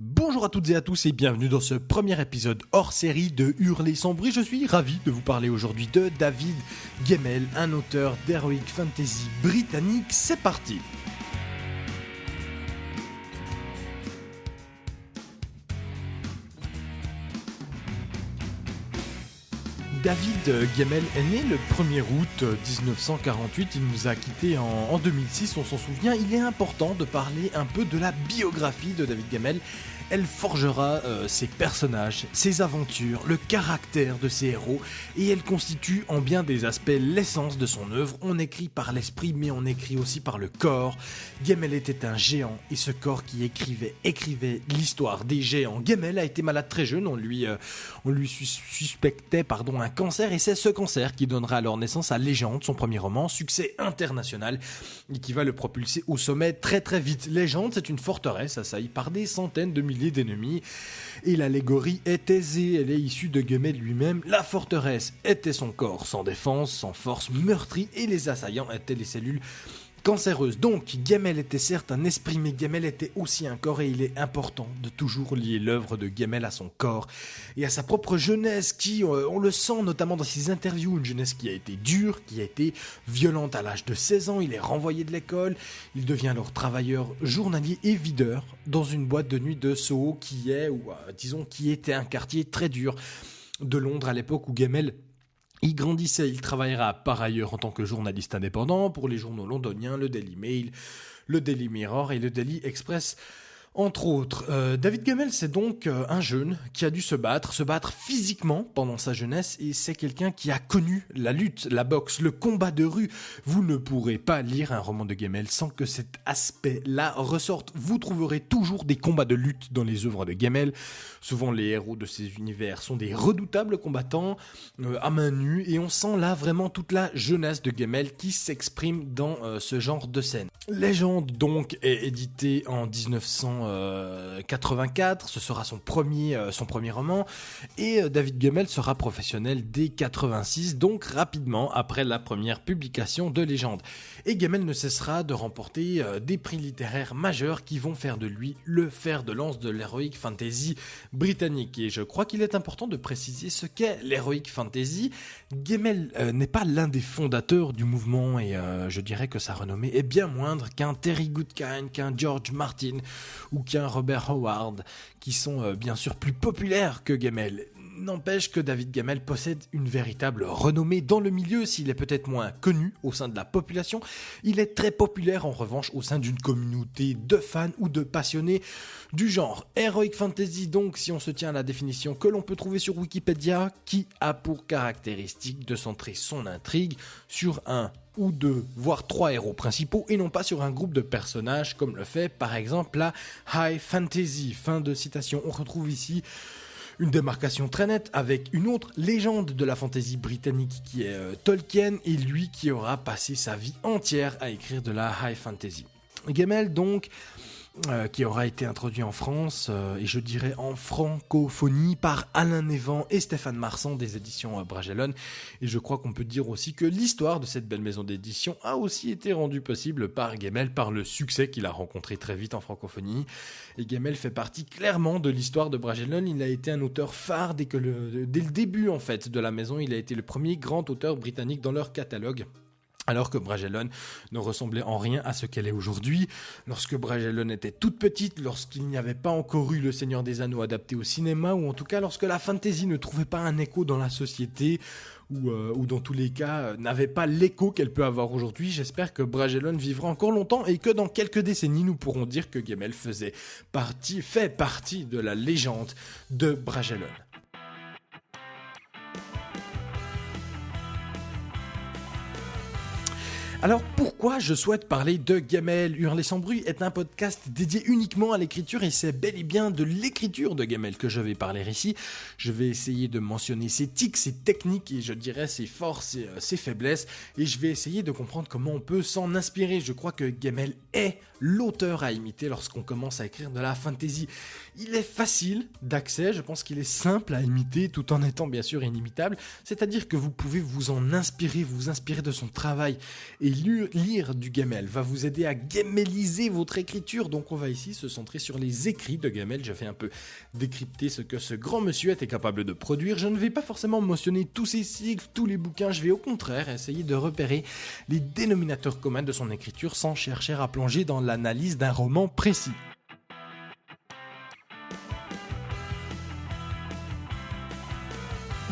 Bonjour à toutes et à tous et bienvenue dans ce premier épisode hors série de Hurler sans bruit. Je suis ravi de vous parler aujourd'hui de David Gemmell, un auteur d'heroic fantasy britannique. C'est parti! David Gemmell est né le 1er août 1948, il nous a quittés en 2006, on s'en souvient. Il est important de parler un peu de la biographie de David Gemmell. Elle forgera ses personnages, ses aventures, le caractère de ses héros, et elle constitue en bien des aspects l'essence de son œuvre. On écrit par l'esprit, mais on écrit aussi par le corps. Gemmell était un géant, et ce corps qui écrivait l'histoire des géants. Gemmell a été malade très jeune, on lui suspectait un cancer, et c'est ce cancer qui donnera alors naissance à Légende, son premier roman, succès international, et qui va le propulser au sommet très très vite. Légende, c'est une forteresse assaillie par des centaines de milliers d'ennemis, et l'allégorie est aisée, elle est issue de Gemmell lui-même. La forteresse était son corps sans défense, sans force, meurtri, et les assaillants étaient les cellules cancéreuse. Donc, Gemmell était certes un esprit, mais Gemmell était aussi un corps, et il est important de toujours lier l'œuvre de Gemmell à son corps et à sa propre jeunesse qui, on le sent notamment dans ses interviews, une jeunesse qui a été dure, qui a été violente. À l'âge de 16 ans, il est renvoyé de l'école, il devient alors travailleur journalier et videur dans une boîte de nuit de Soho qui était un quartier très dur de Londres à l'époque où Gemmell il grandissait. Il travaillera par ailleurs en tant que journaliste indépendant pour les journaux londoniens, le Daily Mail, le Daily Mirror et le Daily Express, entre autres. David Gemmell, c'est donc un jeune qui a dû se battre physiquement pendant sa jeunesse, et c'est quelqu'un qui a connu la lutte, la boxe, le combat de rue. Vous ne pourrez pas lire un roman de Gemmell sans que cet aspect-là ressorte. Vous trouverez toujours des combats de lutte dans les œuvres de Gemmell. Souvent, les héros de ces univers sont des redoutables combattants à main nue, et on sent là vraiment toute la jeunesse de Gemmell qui s'exprime dans ce genre de scène. Légende donc est édité en 1984, ce sera son premier roman, et David Gemmell sera professionnel dès 86, donc rapidement après la première publication de Légende. Et Gemmell ne cessera de remporter des prix littéraires majeurs qui vont faire de lui le fer de lance de l'heroic fantasy britannique. Et je crois qu'il est important de préciser ce qu'est l'heroic fantasy. Gemmell n'est pas l'un des fondateurs du mouvement, et je dirais que sa renommée est bien moindre qu'un Terry Goodkind, qu'un George Martin ou qu'un Robert Howard, qui sont bien sûr plus populaires que Gemmell. N'empêche que David Gemmell possède une véritable renommée dans le milieu. S'il est peut-être moins connu au sein de la population, il est très populaire en revanche au sein d'une communauté de fans ou de passionnés du genre. Heroic Fantasy donc, si on se tient à la définition que l'on peut trouver sur Wikipédia, qui a pour caractéristique de centrer son intrigue sur un ou deux, voire trois héros principaux, et non pas sur un groupe de personnages comme le fait par exemple la High Fantasy. Fin de citation. On retrouve ici une démarcation très nette avec une autre légende de la fantasy britannique qui est Tolkien, et lui qui aura passé sa vie entière à écrire de la high fantasy. Gemmell donc, qui aura été introduit en France, et je dirais en francophonie, par Alain Névan et Stéphane Marsan des éditions Brajlon. Et je crois qu'on peut dire aussi que l'histoire de cette belle maison d'édition a aussi été rendue possible par Gemmell, par le succès qu'il a rencontré très vite en francophonie. Et Gemmell fait partie clairement de l'histoire de Brajlon. Il a été un auteur phare dès le début en fait de la maison. Il a été le premier grand auteur britannique dans leur catalogue. Alors que Brajlon ne ressemblait en rien à ce qu'elle est aujourd'hui. Lorsque Brajlon était toute petite, lorsqu'il n'y avait pas encore eu Le Seigneur des Anneaux adapté au cinéma, ou en tout cas lorsque la fantasy ne trouvait pas un écho dans la société, ou dans tous les cas n'avait pas l'écho qu'elle peut avoir aujourd'hui. J'espère que Brajlon vivra encore longtemps, et que dans quelques décennies nous pourrons dire que Gemmell fait partie de la légende de Brajlon. Alors pourquoi je souhaite parler de Gemmell ? Hurler sans bruit est un podcast dédié uniquement à l'écriture, et c'est bel et bien de l'écriture de Gemmell que je vais parler ici. Je vais essayer de mentionner ses tics, ses techniques, et je dirais ses forces et ses faiblesses, et je vais essayer de comprendre comment on peut s'en inspirer. Je crois que Gemmell est l'auteur à imiter lorsqu'on commence à écrire de la fantasy. Il est facile d'accès, je pense qu'il est simple à imiter tout en étant bien sûr inimitable, c'est-à-dire que vous pouvez vous en inspirer, vous inspirer de son travail, et lire du Gemmel va vous aider à gemelliser votre écriture. Donc on va ici se centrer sur les écrits de Gemmel. Je vais un peu décrypter ce que ce grand monsieur était capable de produire. Je ne vais pas forcément mentionner tous ses cycles, tous les bouquins. Je vais au contraire essayer de repérer les dénominateurs communs de son écriture sans chercher à plonger dans l'analyse d'un roman précis.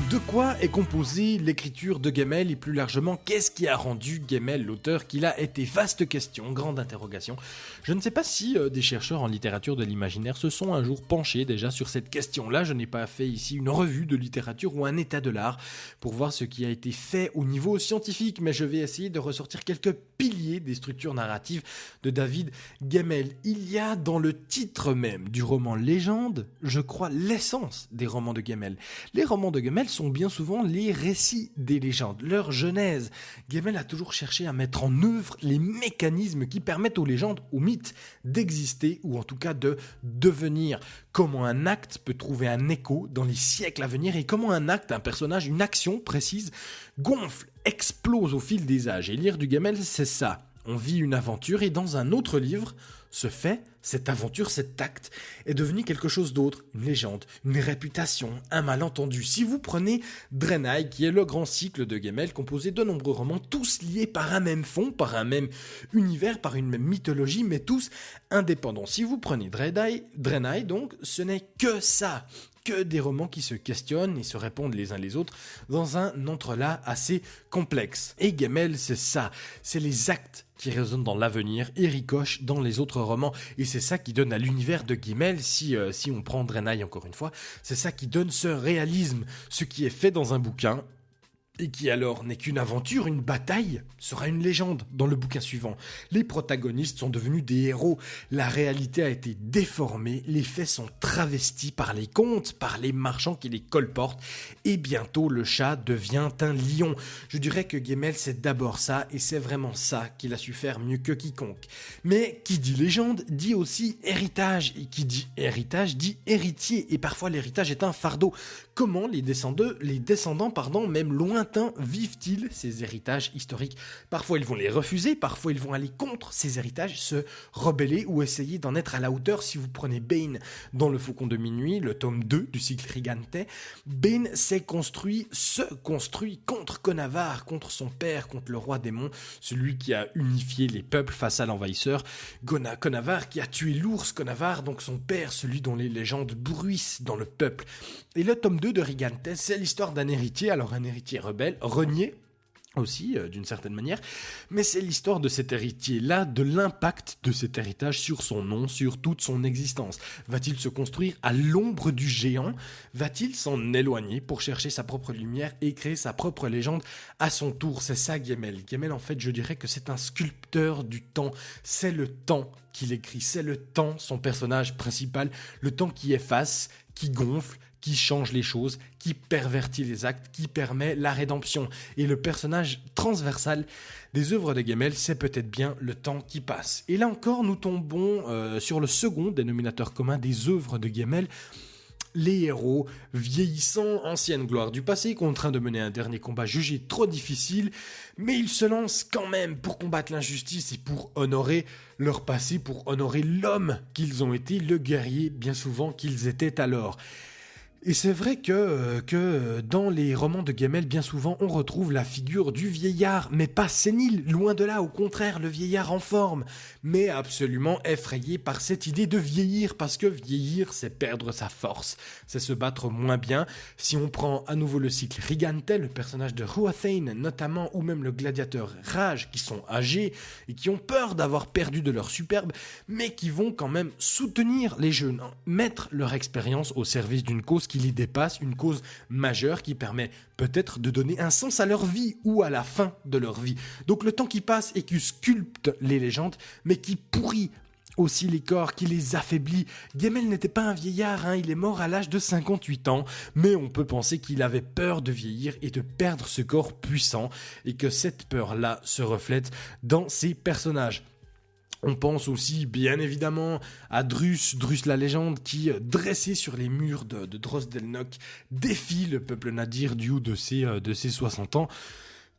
De quoi est composée l'écriture de Gemmel et plus largement, qu'est-ce qui a rendu Gemmel l'auteur qu'il a été? Vaste question, grande interrogation. Je ne sais pas si des chercheurs en littérature de l'imaginaire se sont un jour penchés déjà sur cette question-là. Je n'ai pas fait ici une revue de littérature ou un état de l'art pour voir ce qui a été fait au niveau scientifique, mais je vais essayer de ressortir quelques piliers des structures narratives de David Gemmel. Il y a dans le titre même du roman Légende, je crois, l'essence des romans de Gemmel. Les romans de Gemmel sont bien souvent les récits des légendes, leur genèse. Gemmel a toujours cherché à mettre en œuvre les mécanismes qui permettent aux légendes, aux mythes, d'exister ou en tout cas de devenir. Comment un acte peut trouver un écho dans les siècles à venir et comment un acte, un personnage, une action précise gonfle, explose au fil des âges. Et lire du Gemmel, c'est ça. On vit une aventure et dans un autre livre, ce fait, cette aventure, cet acte est devenu quelque chose d'autre, une légende, une réputation, un malentendu. Si vous prenez Draenei, qui est le grand cycle de Gemmel, composé de nombreux romans, tous liés par un même fond, par un même univers, par une même mythologie, mais tous indépendants. Si vous prenez Draenei, donc, ce n'est que ça, que des romans qui se questionnent et se répondent les uns les autres dans un entrelac assez complexe. Et Gemmel, c'est ça, c'est les actes qui résonnent dans l'avenir et ricochent dans les autres romans. Et c'est ça qui donne à l'univers de Gemmel, si on prend Draenei encore une fois, c'est ça qui donne ce réalisme. Ce qui est fait dans un bouquin, et qui alors n'est qu'une aventure, une bataille, sera une légende dans le bouquin suivant. Les protagonistes sont devenus des héros, la réalité a été déformée, les faits sont travestis par les contes, par les marchands qui les colportent, et bientôt le chat devient un lion. Je dirais que Gemmel c'est d'abord ça, et c'est vraiment ça qu'il a su faire mieux que quiconque. Mais qui dit légende dit aussi héritage, et qui dit héritage dit héritier, et parfois l'héritage est un fardeau. Comment les descendants, même lointains, vivent-ils ces héritages historiques? Parfois ils vont les refuser, parfois ils vont aller contre ces héritages, se rebeller ou essayer d'en être à la hauteur. Si vous prenez Bane dans Le Faucon de Minuit, le tome 2 du cycle Rigante, Bane se construit contre Conavar, contre son père, contre le roi démon, celui qui a unifié les peuples face à l'envahisseur. Conavar qui a tué l'ours Conavar, donc son père, celui dont les légendes bruissent dans le peuple. Et le tome 2 de Rigante, c'est l'histoire d'un héritier, alors un héritier rebelle, renié aussi d'une certaine manière, mais c'est l'histoire de cet héritier-là, de l'impact de cet héritage sur son nom, sur toute son existence. Va-t-il se construire à l'ombre du géant? Va-t-il s'en éloigner pour chercher sa propre lumière et créer sa propre légende à son tour? C'est ça Gemmel. Gemmel, en fait, je dirais que c'est un sculpteur du temps. C'est le temps qu'il écrit, c'est le temps, son personnage principal, le temps qui efface, qui gonfle, qui change les choses, qui pervertit les actes, qui permet la rédemption. Et le personnage transversal des œuvres de Gemmel, c'est peut-être bien le temps qui passe. Et là encore, nous tombons sur le second dénominateur commun des œuvres de Gemmel, les héros, vieillissants, ancienne gloire du passé, contraints de mener un dernier combat jugé trop difficile, mais ils se lancent quand même pour combattre l'injustice et pour honorer leur passé, pour honorer l'homme qu'ils ont été, le guerrier bien souvent qu'ils étaient alors. Et c'est vrai que dans les romans de Gemmel, bien souvent, on retrouve la figure du vieillard, mais pas sénile, loin de là, au contraire, le vieillard en forme, mais absolument effrayé par cette idée de vieillir, parce que vieillir, c'est perdre sa force, c'est se battre moins bien. Si on prend à nouveau le cycle Rigante, le personnage de Ruathane notamment, ou même le gladiateur Rage, qui sont âgés et qui ont peur d'avoir perdu de leur superbe, mais qui vont quand même soutenir les jeunes, mettre leur expérience au service d'une cause qui les dépasse, une cause majeure qui permet peut-être de donner un sens à leur vie ou à la fin de leur vie. Donc le temps qui passe et qui sculpte les légendes, mais qui pourrit aussi les corps, qui les affaiblit. Gemmel n'était pas un vieillard, il est mort à l'âge de 58 ans, mais on peut penser qu'il avait peur de vieillir et de perdre ce corps puissant, et que cette peur-là se reflète dans ses personnages. On pense aussi, bien évidemment, à Drus la légende, qui, dressé sur les murs de Drosdelnock, défie le peuple nadir du haut de ses 60 ans.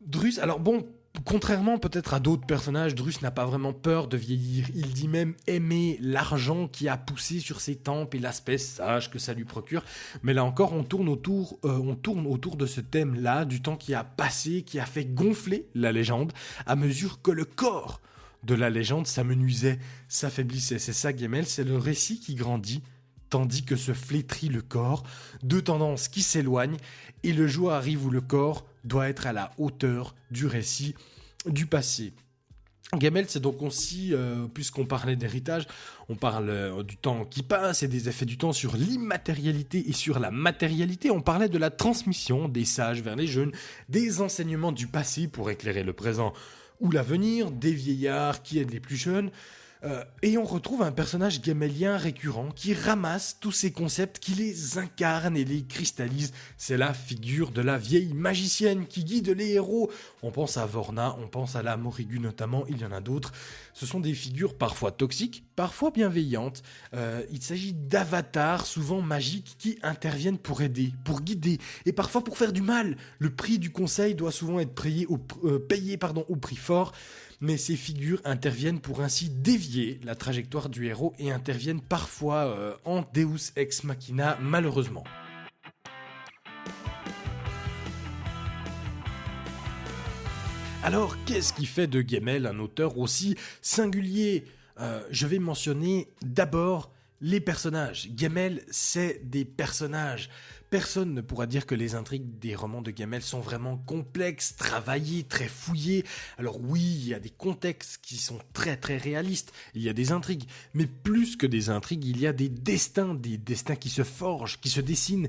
Drus, alors bon, Contrairement peut-être à d'autres personnages, Drus n'a pas vraiment peur de vieillir. Il dit même aimer l'argent qui a poussé sur ses tempes et l'aspect sage que ça lui procure. Mais là encore, on tourne autour de ce thème-là, du temps qui a passé, qui a fait gonfler la légende, à mesure que le corps de la légende s'amenuisait, s'affaiblissait. C'est ça, Gemmel, c'est le récit qui grandit, tandis que se flétrit le corps, deux tendances qui s'éloignent, et le jour arrive où le corps doit être à la hauteur du récit du passé. Gemmel, c'est donc aussi, puisqu'on parlait d'héritage, on parle du temps qui passe et des effets du temps sur l'immatérialité et sur la matérialité. On parlait de la transmission des sages vers les jeunes, des enseignements du passé pour éclairer le présent ou l'avenir, des vieillards qui aident les plus jeunes. Et on retrouve un personnage gemmelien récurrent qui ramasse tous ces concepts, qui les incarne et les cristallise. C'est la figure de la vieille magicienne qui guide les héros. On pense à Vorna, on pense à la Morrigu notamment, il y en a d'autres. Ce sont des figures parfois toxiques, parfois bienveillantes. Il s'agit d'avatars souvent magiques qui interviennent pour aider, pour guider et parfois pour faire du mal. Le prix du conseil doit souvent être payé au prix fort. Mais ces figures interviennent pour ainsi dévier la trajectoire du héros et interviennent parfois en Deus ex machina, malheureusement. Alors, qu'est-ce qui fait de Gemmel un auteur aussi singulier ? Je vais mentionner d'abord les personnages. Gemmel, c'est des personnages. Personne ne pourra dire que les intrigues des romans de Gemmel sont vraiment complexes, travaillées, très fouillées. Alors oui, il y a des contextes qui sont très très réalistes, il y a des intrigues, mais plus que des intrigues, il y a des destins qui se forgent, qui se dessinent.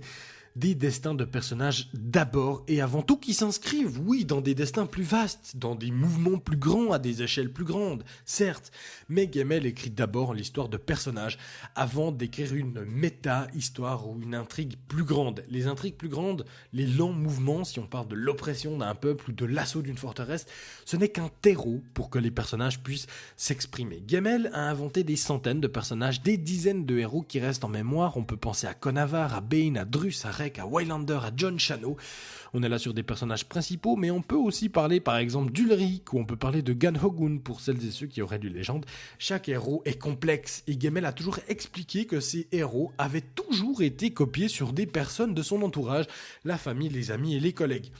Des destins de personnages d'abord et avant tout qui s'inscrivent, oui, dans des destins plus vastes, dans des mouvements plus grands, à des échelles plus grandes, certes, mais Gemmel écrit d'abord l'histoire de personnages avant d'écrire une méta-histoire ou une intrigue plus grande. Les intrigues plus grandes, les lents mouvements, si on parle de l'oppression d'un peuple ou de l'assaut d'une forteresse, ce n'est qu'un terreau pour que les personnages puissent s'exprimer. Gemmel a inventé des centaines de personnages, des dizaines de héros qui restent en mémoire. On peut penser à Conavar, à Bane, à Drus, à à Waylander, à John Shano. On est là sur des personnages principaux, mais on peut aussi parler par exemple d'Ulrich, ou on peut parler de Ganhogun pour celles et ceux qui auraient lu Légende. Chaque héros est complexe, et Gemmel a toujours expliqué que ces héros avaient toujours été copiés sur des personnes de son entourage, la famille, les amis et les collègues.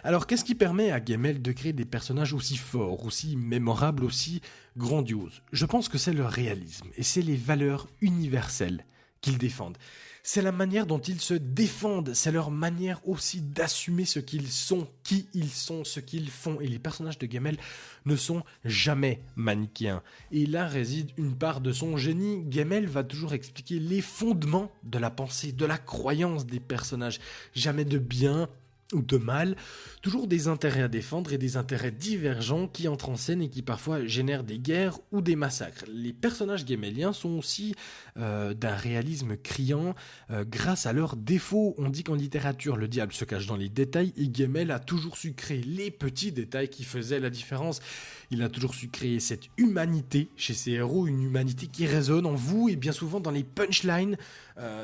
Alors qu'est-ce qui permet à Gemmel de créer des personnages aussi forts, aussi mémorables, aussi grandioses ? Je pense que c'est le réalisme, et c'est les valeurs universelles qu'ils défendent. C'est la manière dont ils se défendent, c'est leur manière aussi d'assumer ce qu'ils sont, qui ils sont, ce qu'ils font. Et les personnages de Gemmel ne sont jamais manichéens. Et là réside une part de son génie. Gemmel va toujours expliquer les fondements de la pensée, de la croyance des personnages. Jamais de bien ou de mal, toujours des intérêts à défendre et des intérêts divergents qui entrent en scène et qui parfois génèrent des guerres ou des massacres. Les personnages gemméliens sont aussi d'un réalisme criant grâce à leurs défauts. On dit qu'en littérature, le diable se cache dans les détails et Gemmel a toujours su créer les petits détails qui faisaient la différence. Il a toujours su créer cette humanité chez ses héros, une humanité qui résonne en vous et bien souvent dans les punchlines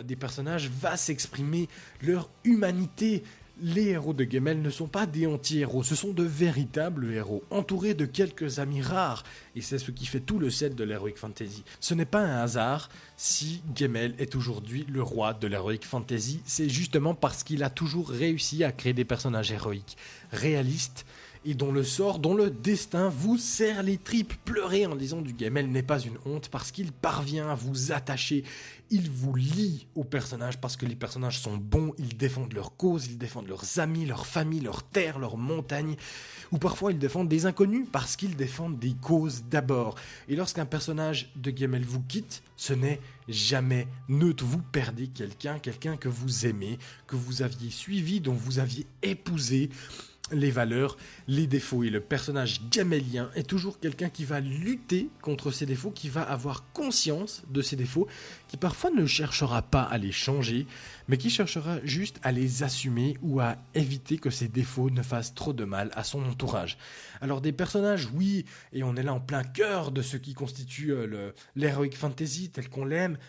des personnages va s'exprimer leur humanité. Les héros de Gemmel ne sont pas des anti-héros, ce sont de véritables héros, entourés de quelques amis rares, et c'est ce qui fait tout le sel de l'Heroic Fantasy. Ce n'est pas un hasard si Gemmel est aujourd'hui le roi de l'Heroic Fantasy, c'est justement parce qu'il a toujours réussi à créer des personnages héroïques, réalistes, et dont le sort, dont le destin vous serre les tripes. Pleurer en lisant du Gemmel n'est pas une honte parce qu'il parvient à vous attacher. Il vous lie aux personnages parce que les personnages sont bons, ils défendent leur cause, ils défendent leurs amis, leur famille, leur terre, leurs montagnes. Ou parfois ils défendent des inconnus parce qu'ils défendent des causes d'abord. Et lorsqu'un personnage de Gemmel vous quitte, ce n'est jamais neutre. Vous perdez quelqu'un que vous aimez, que vous aviez suivi, dont vous aviez épousé les valeurs, les défauts. Et le personnage gemmelien est toujours quelqu'un qui va lutter contre ses défauts, qui va avoir conscience de ses défauts, qui parfois ne cherchera pas à les changer, mais qui cherchera juste à les assumer ou à éviter que ces défauts ne fassent trop de mal à son entourage. Alors des personnages, oui, et on est là en plein cœur de ce qui constitue l'Heroic Fantasy tel qu'on l'aime.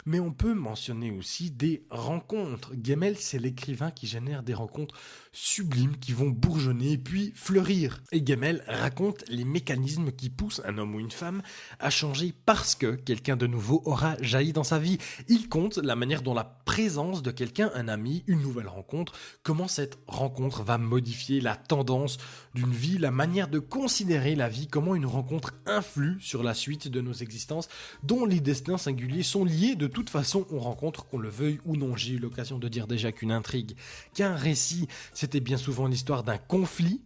Mais on peut mentionner aussi des rencontres. Gemmel, c'est l'écrivain qui génère des rencontres sublimes qui vont bourgeonner puis fleurir. Et Gemmel raconte les mécanismes qui poussent un homme ou une femme à changer parce que quelqu'un de nouveau aura jailli dans sa vie. Il compte la manière dont la présence de quelqu'un, un ami, une nouvelle rencontre, comment cette rencontre va modifier la tendance d'une vie, la manière de considérer la vie, comment une rencontre influe sur la suite de nos existences, dont les destins singuliers sont liés de toute façon aux rencontres, qu'on le veuille ou non. J'ai eu l'occasion de dire déjà qu'une intrigue, qu'un récit, c'était bien souvent l'histoire d'un conflit.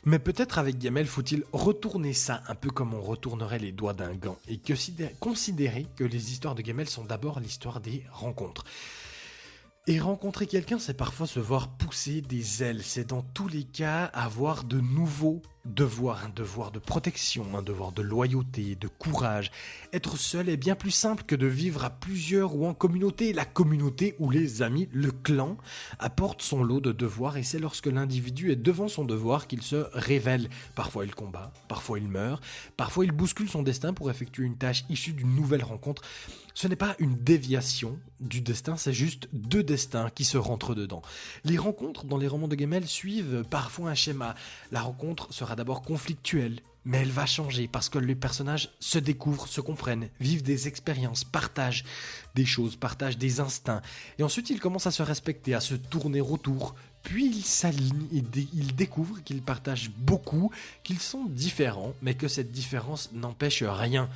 Mais peut-être avec Gemmel faut-il retourner ça un peu comme on retournerait les doigts d'un gant et considérer que les histoires de Gemmel sont d'abord l'histoire des rencontres. Et rencontrer quelqu'un, c'est parfois se voir pousser des ailes. C'est dans tous les cas avoir de nouveaux devoirs. Un devoir de protection, un devoir de loyauté, de courage. Être seul est bien plus simple que de vivre à plusieurs ou en communauté. La communauté ou les amis, le clan, apporte son lot de devoirs et c'est lorsque l'individu est devant son devoir qu'il se révèle. Parfois il combat, parfois il meurt, parfois il bouscule son destin pour effectuer une tâche issue d'une nouvelle rencontre. Ce n'est pas une déviation du destin, c'est juste deux destins qui se rentrent dedans. Les rencontres dans les romans de Gemmel suivent parfois un schéma. La rencontre sera d'abord conflictuelle, mais elle va changer parce que les personnages se découvrent, se comprennent, vivent des expériences, partagent des choses, partagent des instincts. Et ensuite, ils commencent à se respecter, à se tourner autour. Puis ils s'alignent et ils découvrent qu'ils partagent beaucoup, qu'ils sont différents, mais que cette différence n'empêche rien.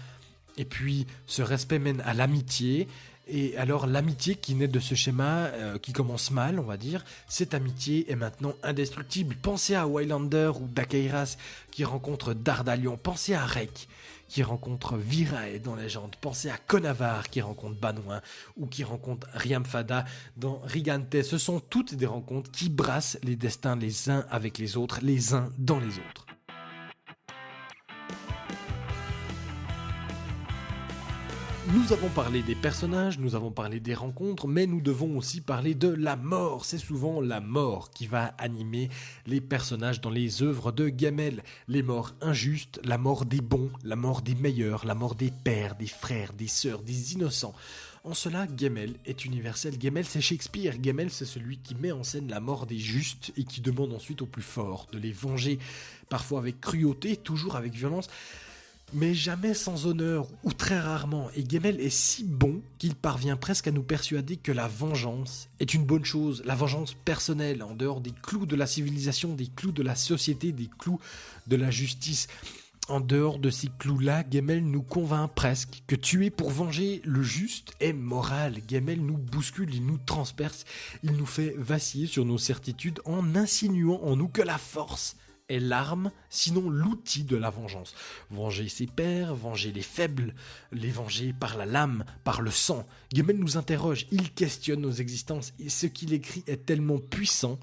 Et puis, ce respect mène à l'amitié. Et alors, l'amitié qui naît de ce schéma, qui commence mal, on va dire, cette amitié est maintenant indestructible. Pensez à Waylander ou Daqueiras qui rencontre Dardalion. Pensez à Rek qui rencontre Virae dans Légende. Pensez à Conavar qui rencontre Banouin ou qui rencontre Riamfada dans Rigante. Ce sont toutes des rencontres qui brassent les destins les uns avec les autres, les uns dans les autres. Nous avons parlé des personnages, nous avons parlé des rencontres, mais nous devons aussi parler de la mort. C'est souvent la mort qui va animer les personnages dans les œuvres de Gemmel. Les morts injustes, la mort des bons, la mort des meilleurs, la mort des pères, des frères, des sœurs, des innocents. En cela, Gemmel est universel. Gemmel, c'est Shakespeare. Gemmel, c'est celui qui met en scène la mort des justes et qui demande ensuite aux plus forts de les venger, parfois avec cruauté, toujours avec violence, mais jamais sans honneur, ou très rarement. Et Gemmel est si bon qu'il parvient presque à nous persuader que la vengeance est une bonne chose, la vengeance personnelle, en dehors des clous de la civilisation, des clous de la société, des clous de la justice. En dehors de ces clous-là, Gemmel nous convainc presque que tuer pour venger le juste est moral. Gemmel nous bouscule, il nous transperce, il nous fait vaciller sur nos certitudes en insinuant en nous que la force est l'arme, sinon l'outil de la vengeance. Venger ses pairs, venger les faibles, les venger par la lame, par le sang. Gemmel nous interroge, il questionne nos existences et ce qu'il écrit est tellement puissant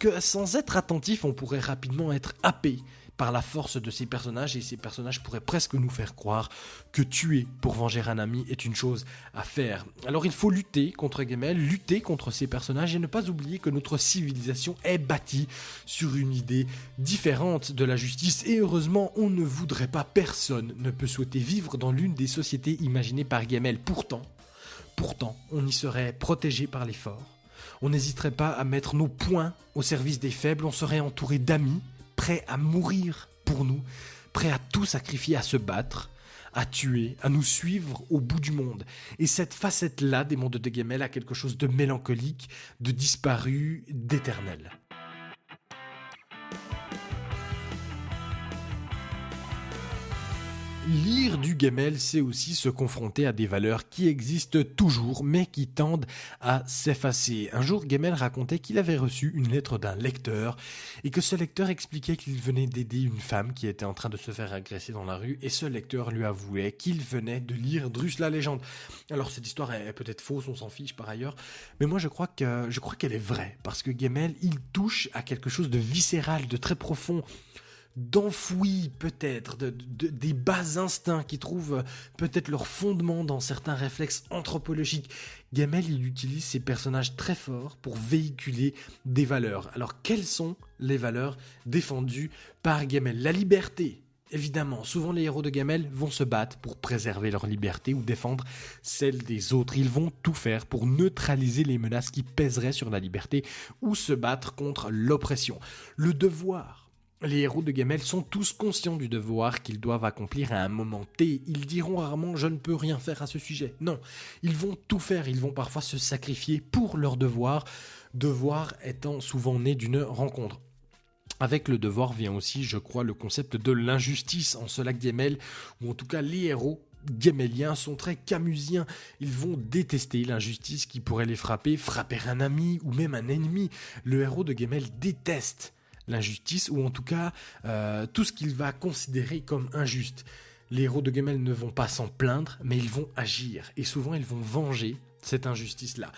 que sans être attentif, on pourrait rapidement être happé par la force de ces personnages et ces personnages pourraient presque nous faire croire que tuer pour venger un ami est une chose à faire. Alors il faut lutter contre Gemmel, lutter contre ces personnages et ne pas oublier que notre civilisation est bâtie sur une idée différente de la justice et heureusement on ne voudrait pas, personne ne peut souhaiter vivre dans l'une des sociétés imaginées par Gemmel. Pourtant, on y serait protégé par les forts, on n'hésiterait pas à mettre nos poings au service des faibles, on serait entouré d'amis, prêts à mourir pour nous, prêts à tout sacrifier, à se battre, à tuer, à nous suivre au bout du monde. Et cette facette-là des mondes de Gemmel a quelque chose de mélancolique, de disparu, d'éternel. Lire du Gemmel, c'est aussi se confronter à des valeurs qui existent toujours, mais qui tendent à s'effacer. Un jour, Gemmel racontait qu'il avait reçu une lettre d'un lecteur, et que ce lecteur expliquait qu'il venait d'aider une femme qui était en train de se faire agresser dans la rue, et ce lecteur lui avouait qu'il venait de lire Drus la légende. Alors cette histoire est peut-être fausse, on s'en fiche par ailleurs, mais moi je crois qu'elle est vraie, parce que Gemmel, il touche à quelque chose de viscéral, de très profond, d'enfouis peut-être, des bas instincts qui trouvent peut-être leur fondement dans certains réflexes anthropologiques. Gemmel, il utilise ces personnages très forts pour véhiculer des valeurs. Alors quelles sont les valeurs défendues par Gemmel ? La liberté, Évidemment, souvent les héros de Gamel vont se battre pour préserver leur liberté ou défendre celle des autres. Ils vont tout faire pour neutraliser les menaces qui pèseraient sur la liberté ou se battre contre l'oppression. Le devoir. Les héros de Gamel sont tous conscients du devoir qu'ils doivent accomplir à un moment T. Ils diront rarement « je ne peux rien faire à ce sujet ». Non, ils vont tout faire, ils vont parfois se sacrifier pour leur devoir étant souvent né d'une rencontre. Avec le devoir vient aussi, je crois, le concept de l'injustice. En cela, Gamel, ou en tout cas les héros gaméliens, sont très camusiens. Ils vont détester l'injustice qui pourrait les frapper un ami ou même un ennemi. Le héros de Gamel déteste l'injustice, ou en tout cas tout ce qu'il va considérer comme injuste. Les héros de Gamel ne vont pas s'en plaindre, mais ils vont agir. Et souvent, ils vont venger cette injustice-là.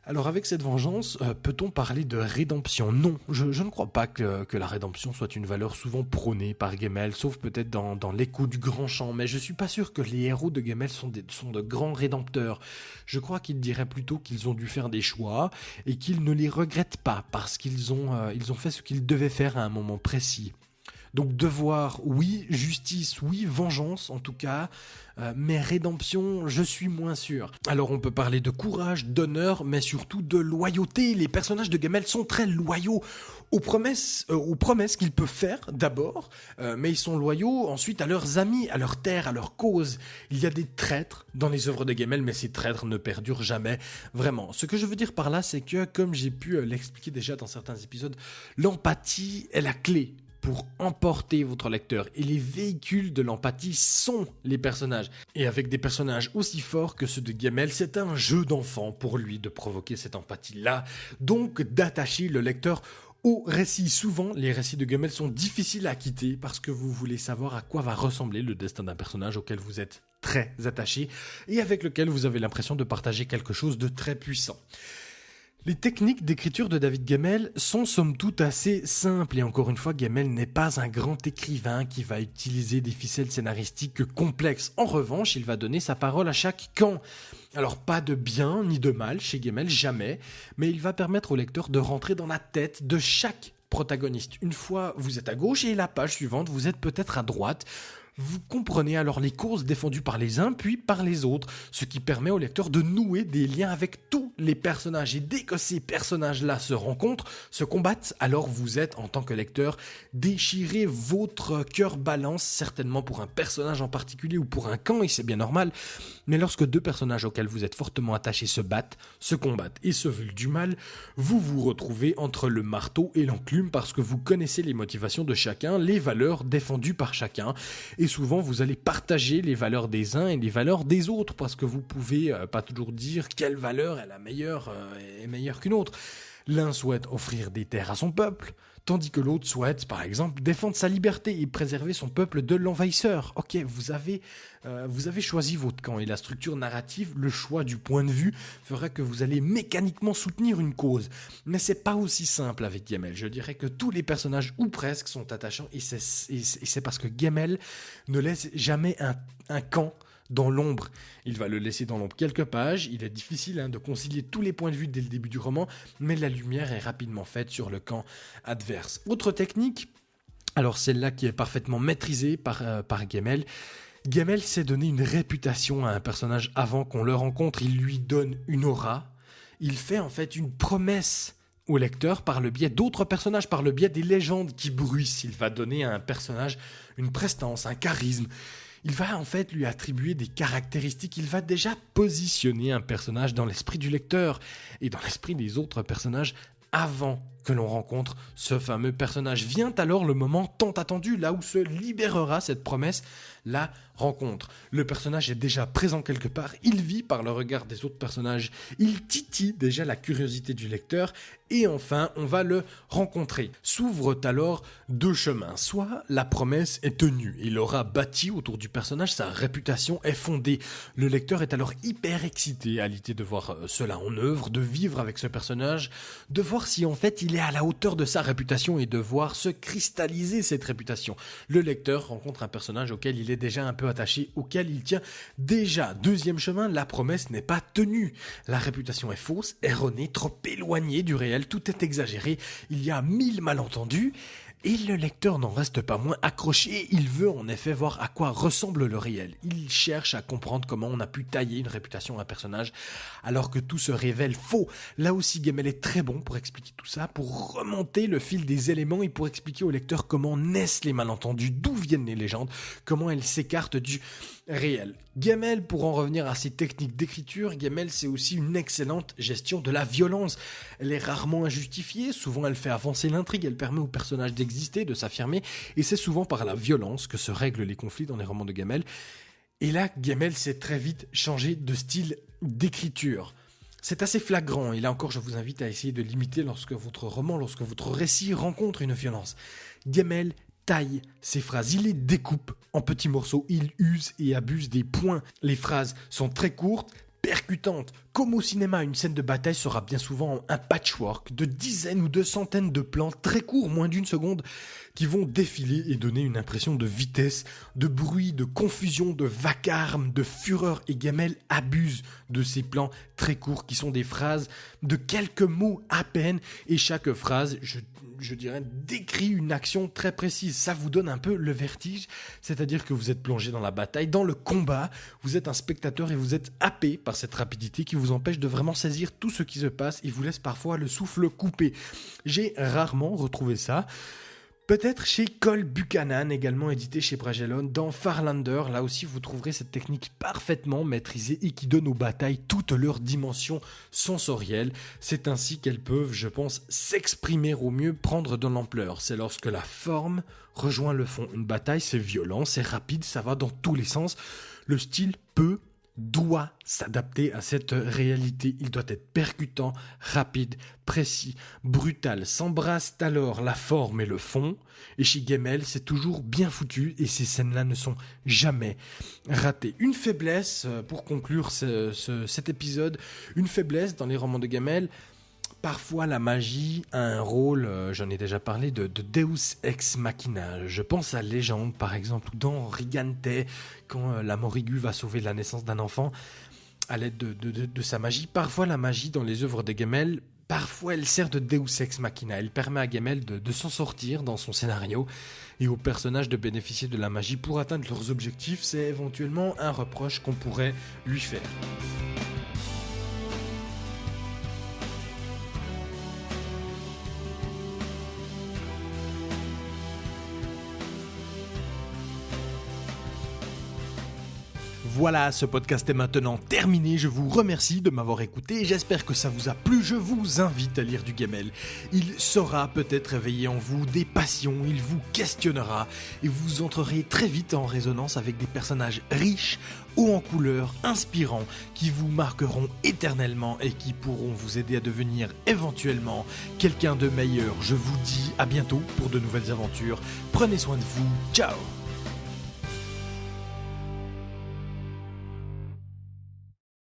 Alors avec cette vengeance, peut-on parler de rédemption ? Non, je ne crois pas que la rédemption soit une valeur souvent prônée par Gamel, sauf peut-être dans l'écho du grand chant, mais je suis pas sûr que les héros de Gamel sont de grands rédempteurs. Je crois qu'ils diraient plutôt qu'ils ont dû faire des choix et qu'ils ne les regrettent pas parce qu'ils ont fait ce qu'ils devaient faire à un moment précis. Donc devoir, oui, justice, oui, vengeance en tout cas, mais rédemption, je suis moins sûr. Alors on peut parler de courage, d'honneur, mais surtout de loyauté. Les personnages de Gamel sont très loyaux aux promesses qu'ils peuvent faire d'abord, mais ils sont loyaux ensuite à leurs amis, à leur terre, à leur cause. Il y a des traîtres dans les œuvres de Gamel, mais ces traîtres ne perdurent jamais, vraiment. Ce que je veux dire par là, c'est que, comme j'ai pu l'expliquer déjà dans certains épisodes, l'empathie est la clé pour emporter votre lecteur. Et les véhicules de l'empathie sont les personnages. Et avec des personnages aussi forts que ceux de Gamel, c'est un jeu d'enfant pour lui de provoquer cette empathie-là. Donc d'attacher le lecteur au récit. Souvent, les récits de Gamel sont difficiles à quitter parce que vous voulez savoir à quoi va ressembler le destin d'un personnage auquel vous êtes très attaché et avec lequel vous avez l'impression de partager quelque chose de très puissant. Les techniques d'écriture de David Gamel sont somme toute assez simples et encore une fois, Gamel n'est pas un grand écrivain qui va utiliser des ficelles scénaristiques complexes. En revanche, il va donner sa parole à chaque camp. Alors pas de bien ni de mal chez Gamel, jamais, mais il va permettre au lecteur de rentrer dans la tête de chaque protagoniste. Une fois vous êtes à gauche et la page suivante, vous êtes peut-être à droite. Vous comprenez alors les causes défendues par les uns puis par les autres, ce qui permet au lecteur de nouer des liens avec tous les personnages. Et dès que ces personnages-là se rencontrent, se combattent, alors vous êtes, en tant que lecteur, déchiré, votre cœur balance, certainement pour un personnage en particulier ou pour un camp, et c'est bien normal. Mais lorsque deux personnages auxquels vous êtes fortement attachés se battent, se combattent et se veulent du mal, vous vous retrouvez entre le marteau et l'enclume parce que vous connaissez les motivations de chacun, les valeurs défendues par chacun. Et souvent, vous allez partager les valeurs des uns et les valeurs des autres parce que vous pouvez pas toujours dire quelle valeur est meilleure qu'une autre. L'un souhaite offrir des terres à son peuple, tandis que l'autre souhaite, par exemple, défendre sa liberté et préserver son peuple de l'envahisseur. Ok, vous avez choisi votre camp et la structure narrative, le choix du point de vue, fera que vous allez mécaniquement soutenir une cause. Mais c'est pas aussi simple avec Gamel. Je dirais que tous les personnages, ou presque, sont attachants et c'est parce que Gamel ne laisse jamais un camp dans l'ombre. Il va le laisser dans l'ombre quelques pages, il est difficile de concilier tous les points de vue dès le début du roman, mais la lumière est rapidement faite sur le camp adverse. Autre technique, alors celle-là qui est parfaitement maîtrisée par Gamel. Gamel s'est donné une réputation à un personnage avant qu'on le rencontre, il lui donne une aura, il fait en fait une promesse au lecteur par le biais d'autres personnages, par le biais des légendes qui bruissent. Il va donner à un personnage une prestance, un charisme. Il va en fait lui attribuer des caractéristiques, il va déjà positionner un personnage dans l'esprit du lecteur et dans l'esprit des autres personnages avant que l'on rencontre ce fameux personnage. Vient alors le moment tant attendu, là où se libérera cette promesse, la rencontre. Le personnage est déjà présent quelque part, il vit par le regard des autres personnages, il titille déjà la curiosité du lecteur, et enfin, on va le rencontrer. S'ouvrent alors deux chemins. Soit la promesse est tenue, il aura bâti autour du personnage, sa réputation est fondée. Le lecteur est alors hyper excité à l'idée de voir cela en œuvre, de vivre avec ce personnage, de voir si en fait il est à la hauteur de sa réputation et de voir se cristalliser cette réputation. Le lecteur rencontre un personnage auquel il est déjà un peu attaché, auquel il tient déjà. Deuxième chemin, la promesse n'est pas tenue. La réputation est fausse, erronée, trop éloignée du réel, tout est exagéré, il y a 1000 malentendus. Et le lecteur n'en reste pas moins accroché, il veut en effet voir à quoi ressemble le réel. Il cherche à comprendre comment on a pu tailler une réputation à un personnage alors que tout se révèle faux. Là aussi, Gemmell est très bon pour expliquer tout ça, pour remonter le fil des éléments et pour expliquer au lecteur comment naissent les malentendus, d'où viennent les légendes, comment elles s'écartent du réel. Gemmell, pour en revenir à ses techniques d'écriture, Gemmell c'est aussi une excellente gestion de la violence. Elle est rarement injustifiée, souvent elle fait avancer l'intrigue, elle permet au personnage d'exister, de s'affirmer, et c'est souvent par la violence que se règlent les conflits dans les romans de Gemmell. Et là, Gemmell s'est très vite changé de style d'écriture. C'est assez flagrant, et là encore je vous invite à essayer de l'imiter lorsque votre roman, lorsque votre récit rencontre une violence. Gemmell taille ses phrases, il les découpe en petits morceaux, il use et abuse des points. Les phrases sont très courtes, percutantes. Comme au cinéma, une scène de bataille sera bien souvent un patchwork de dizaines ou de centaines de plans très courts, moins d'une seconde, qui vont défiler et donner une impression de vitesse, de bruit, de confusion, de vacarme, de fureur. Et Gemmell abuse de ces plans très courts qui sont des phrases de quelques mots à peine. Et chaque phrase, je dirais, décrit une action très précise. Ça vous donne un peu le vertige, c'est-à-dire que vous êtes plongé dans la bataille, dans le combat, vous êtes un spectateur et vous êtes happé par cette rapidité qui vous empêche de vraiment saisir tout ce qui se passe et vous laisse parfois le souffle coupé. J'ai rarement retrouvé ça. Peut-être chez Cole Buchanan, également édité chez Bragelonne, dans Farlander, là aussi vous trouverez cette technique parfaitement maîtrisée et qui donne aux batailles toute leur dimension sensorielle. C'est ainsi qu'elles peuvent, je pense, s'exprimer au mieux, prendre de l'ampleur. C'est lorsque la forme rejoint le fond. Une bataille, c'est violent, c'est rapide, ça va dans tous les sens. Le style doit s'adapter à cette réalité. Il doit être percutant, rapide, précis, brutal. S'embrassent alors la forme et le fond. Et chez Gemmell, c'est toujours bien foutu et ces scènes-là ne sont jamais ratées. Une faiblesse, pour conclure cet épisode, une faiblesse dans les romans de Gemmell. Parfois, la magie a un rôle, j'en ai déjà parlé, de Deus Ex Machina. Je pense à Légende, par exemple, ou dans Rigante, quand la Morrigu va sauver la naissance d'un enfant à l'aide de sa magie. Parfois, la magie dans les œuvres de Gemmell, parfois elle sert de Deus Ex Machina. Elle permet à Gemmell de s'en sortir dans son scénario et aux personnages de bénéficier de la magie pour atteindre leurs objectifs. C'est éventuellement un reproche qu'on pourrait lui faire. Voilà, ce podcast est maintenant terminé. Je vous remercie de m'avoir écouté et j'espère que ça vous a plu. Je vous invite à lire du Gemmell. Il saura peut-être éveiller en vous des passions, il vous questionnera et vous entrerez très vite en résonance avec des personnages riches, hauts en couleurs, inspirants, qui vous marqueront éternellement et qui pourront vous aider à devenir éventuellement quelqu'un de meilleur. Je vous dis à bientôt pour de nouvelles aventures. Prenez soin de vous. Ciao!